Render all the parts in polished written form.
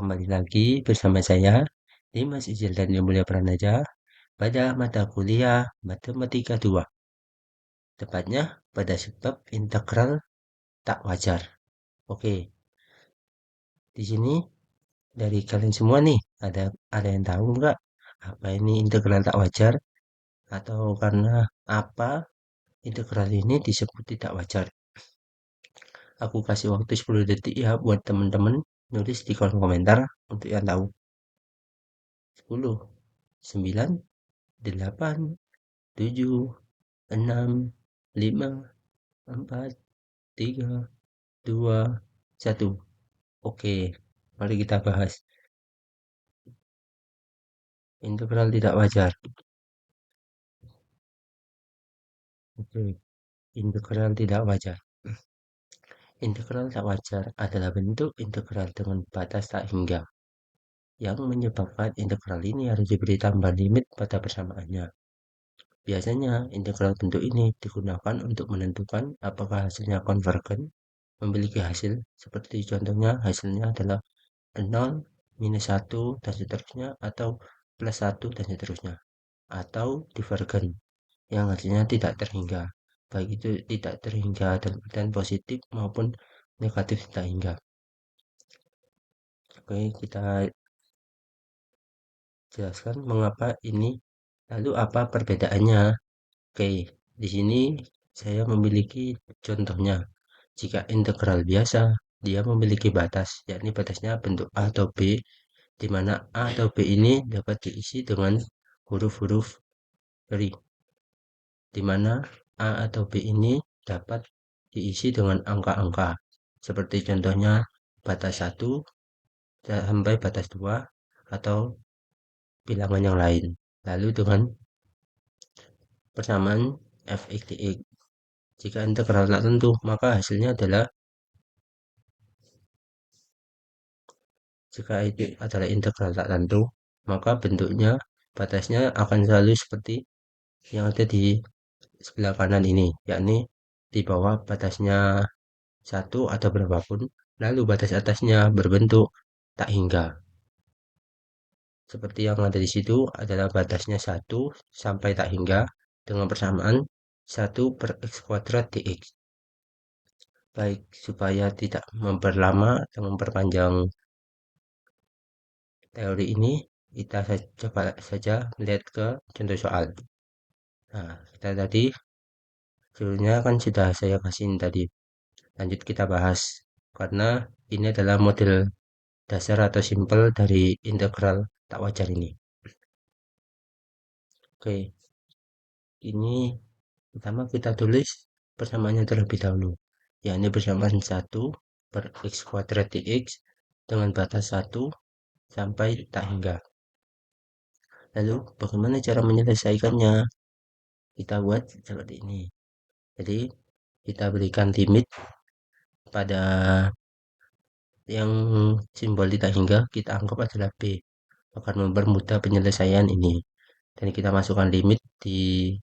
kembali lagi bersama saya, Dimas Ijil dan Yang Mulia Pranaja, pada mata kuliah Matematika 2, tepatnya pada sebab integral tak wajar. Oke, di sini dari kalian semua nih, ada yang tahu nggak apa ini integral tak wajar? Atau karena apa integral ini disebut tidak wajar? Aku kasih waktu 10 detik ya buat teman-teman nulis di kolom komentar untuk yang tahu. 10, 9, 8, 7, 6, 5, 4, 3, 2, 1. Oke, mari kita bahas integral tidak wajar. Oke, integral tidak wajar. Integral tak wajar adalah bentuk integral dengan batas tak hingga yang menyebabkan integral ini harus diberi tambahan limit pada persamaannya. Biasanya, integral bentuk ini digunakan untuk menentukan apakah hasilnya konvergen, memiliki hasil, seperti contohnya hasilnya adalah 0, minus 1, dan seterusnya, atau plus 1, dan seterusnya. Atau divergen, yang hasilnya tidak terhingga. Baik itu tidak terhingga dalam artian positif maupun negatif tidak hingga. Oke, kita jelaskan mengapa ini. Lalu apa perbedaannya? Oke, di sini saya memiliki contohnya. Jika integral biasa, dia memiliki batas, yakni batasnya bentuk A atau B, di mana A atau B ini dapat diisi dengan huruf-huruf dari, di mana A atau B ini dapat diisi dengan angka-angka, seperti contohnya batas 1 sampai batas 2 atau bilangan yang lain. Lalu dengan persamaan fx dx, jika integral tak tentu, maka hasilnya adalah jika itu adalah integral tak tentu, maka bentuknya batasnya akan selalu seperti yang ada di sebelah kanan ini, yakni di bawah batasnya 1 atau berapapun, lalu batas atasnya berbentuk tak hingga. Seperti yang ada di situ adalah batasnya 1 sampai tak hingga dengan persamaan 1 per x kuadrat dx. Baik, supaya tidak memperlama dan memperpanjang teori ini, kita coba saja melihat ke contoh soal. Nah, kita tadi sebelumnya kan sudah saya kasih tadi. Lanjut kita bahas, karena ini adalah model dasar atau simpel dari integral tak wajar ini. Oke, ini pertama kita tulis persamaannya terlebih dahulu, yakni persamaan 1 per x kuadrat dx dengan batas 1 sampai tak hingga. Lalu bagaimana cara menyelesaikannya? Kita buat seperti ini. Jadi kita berikan limit pada yang simbol tidak hingga, kita anggap adalah B, akan mempermudah penyelesaian ini. Dan kita masukkan limit di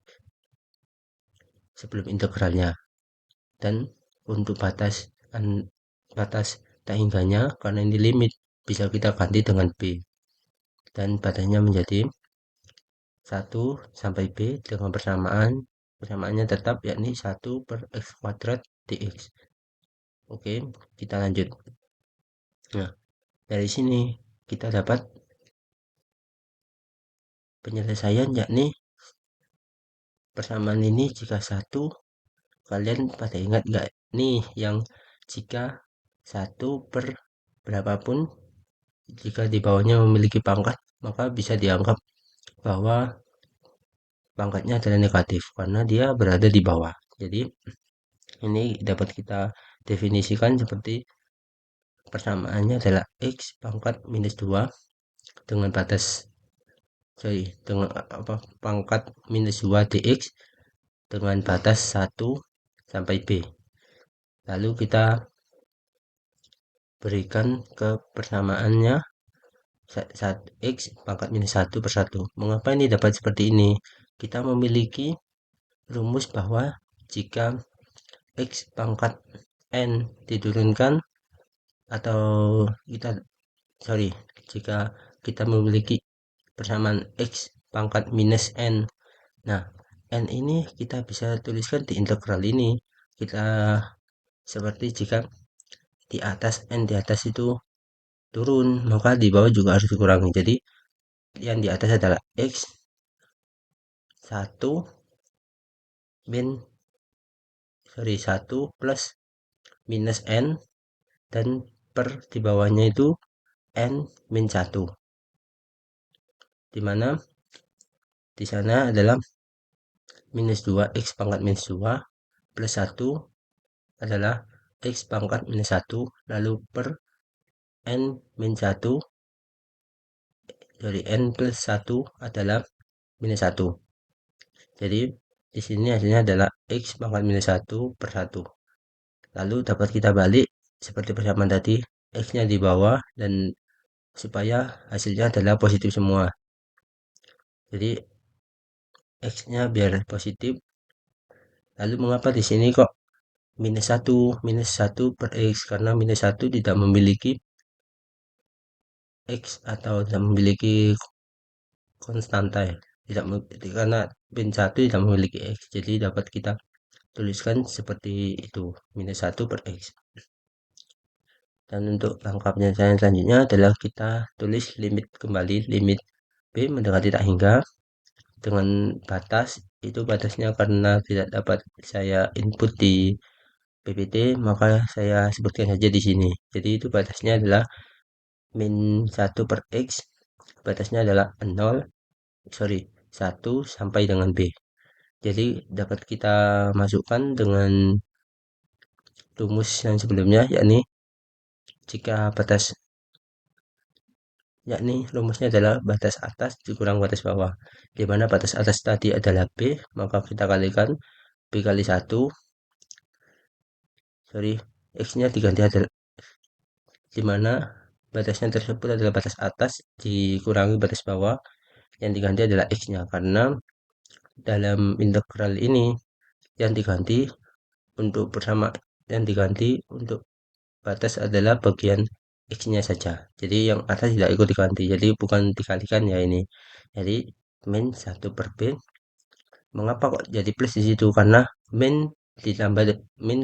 sebelum integralnya. Dan untuk batas tak hingganya, karena ini limit, bisa kita ganti dengan B. Dan batasnya menjadi 1 sampai B dengan persamaannya tetap, yakni 1 per x kuadrat dx. Oke, kita lanjut. Nah, dari sini kita dapat penyelesaian, yakni persamaan ini jika 1, kalian pada ingat nggak nih yang jika 1 per berapapun, jika di bawahnya memiliki pangkat, maka bisa dianggap bahwa pangkatnya adalah negatif karena dia berada di bawah. Jadi ini dapat kita definisikan seperti persamaannya adalah x pangkat minus 2 dengan pangkat minus 2 dx dengan batas 1 sampai B. Lalu kita berikan ke persamaannya saat x pangkat minus 1 per 1. Mengapa ini dapat seperti ini? Kita memiliki rumus bahwa jika x pangkat n diturunkan, atau kita sorry, jika kita memiliki persamaan x pangkat minus n. Nah, n ini kita bisa tuliskan di integral ini. Kita seperti jika di atas n di atas itu turun, maka di bawah juga harus dikurangi. Jadi yang di atas adalah x 1 plus minus n, dan per di bawahnya itu n min 1, dimana di sana adalah minus 2 x pangkat minus 2 plus 1 adalah x pangkat minus 1, lalu per n min 1 dari n plus 1 adalah minus 1. Jadi di sini hasilnya adalah x pangkat minus 1 per 1. Lalu dapat kita balik seperti persamaan tadi, x-nya di bawah dan supaya hasilnya adalah positif semua. Jadi x-nya biar positif. Lalu mengapa di sini kok minus 1? Minus 1 per x, karena minus 1 tidak memiliki x atau tidak memiliki konstanta ya. Karena min 1 tidak memiliki x. Jadi dapat kita tuliskan seperti itu, minus 1 per x. Dan untuk lengkapnya selanjutnya adalah kita tulis limit kembali, limit b mendekati tak hingga dengan batas, itu batasnya karena tidak dapat saya input di PPT, maka saya sebutkan saja di sini. Jadi itu batasnya adalah min 1 per x, batasnya adalah 1 sampai dengan b. Jadi dapat kita masukkan dengan rumus yang sebelumnya, jika batas rumusnya adalah batas atas dikurang batas bawah, di mana batas atas tadi adalah b, maka kita kalikan b kali 1, x-nya diganti adalah, di mana batasnya tersebut adalah batas atas dikurangi batas bawah, yang diganti adalah x-nya, karena dalam integral ini yang diganti untuk batas adalah bagian x-nya saja. Jadi yang atas tidak ikut diganti. Jadi bukan dikalikan ya ini. Jadi min 1 per b. Mengapa kok jadi plus di situ? Karena min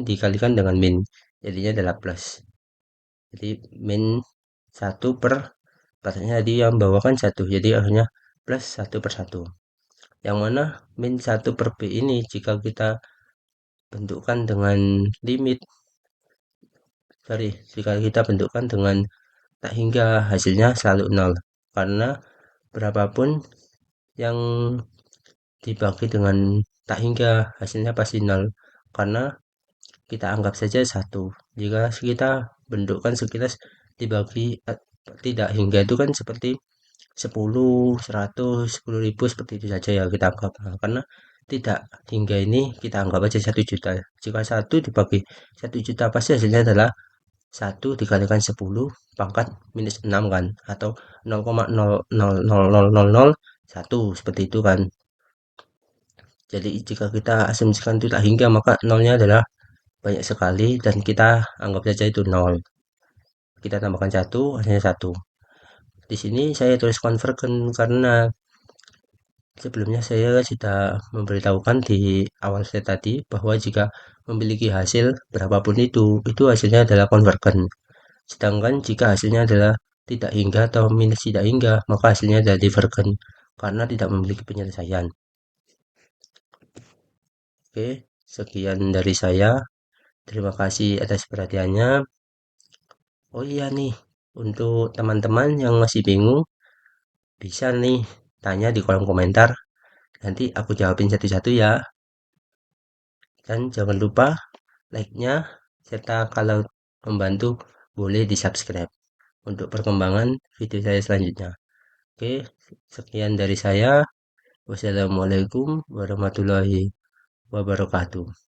dikalikan dengan min. Jadinya adalah plus. Jadi min 1 per batasnya tadi yang bawah kan 1. Jadi akhirnya plus 1 per 1. Yang mana min 1 per b ini jika kita bentukkan dengan limit, jika kita bentukkan dengan tak hingga, hasilnya selalu 0, karena berapapun yang dibagi dengan tak hingga hasilnya pasti 0, karena kita anggap saja 1. Jika kita bentukkan sekilas dibagi tidak hingga itu kan seperti 10, 100, 10.000 seperti itu saja ya kita anggap. Nah, karena tidak hingga ini kita anggap aja 1 juta. Jika 1 dibagi 1 juta pasti hasilnya adalah 1 dikalikan 10 pangkat minus 6 kan, atau 0,000001 seperti itu kan. Jadi jika kita asumsikan itu tak hingga, maka nolnya adalah banyak sekali dan kita anggap saja itu 0. Kita tambahkan 1, hasilnya 1. Di sini saya tulis convergen karena sebelumnya saya sudah memberitahukan di awal saya tadi bahwa jika memiliki hasil berapapun itu hasilnya adalah konvergen. Sedangkan jika hasilnya adalah tidak hingga atau minus tidak hingga, maka hasilnya adalah divergen karena tidak memiliki penyelesaian. Oke, sekian dari saya. Terima kasih atas perhatiannya. Oh iya nih, untuk teman-teman yang masih bingung, bisa nih tanya di kolom komentar. Nanti aku jawabin satu-satu ya. Dan jangan lupa like-nya, serta kalau membantu boleh di-subscribe untuk perkembangan video saya selanjutnya. Oke, sekian dari saya. Wassalamualaikum warahmatullahi wabarakatuh.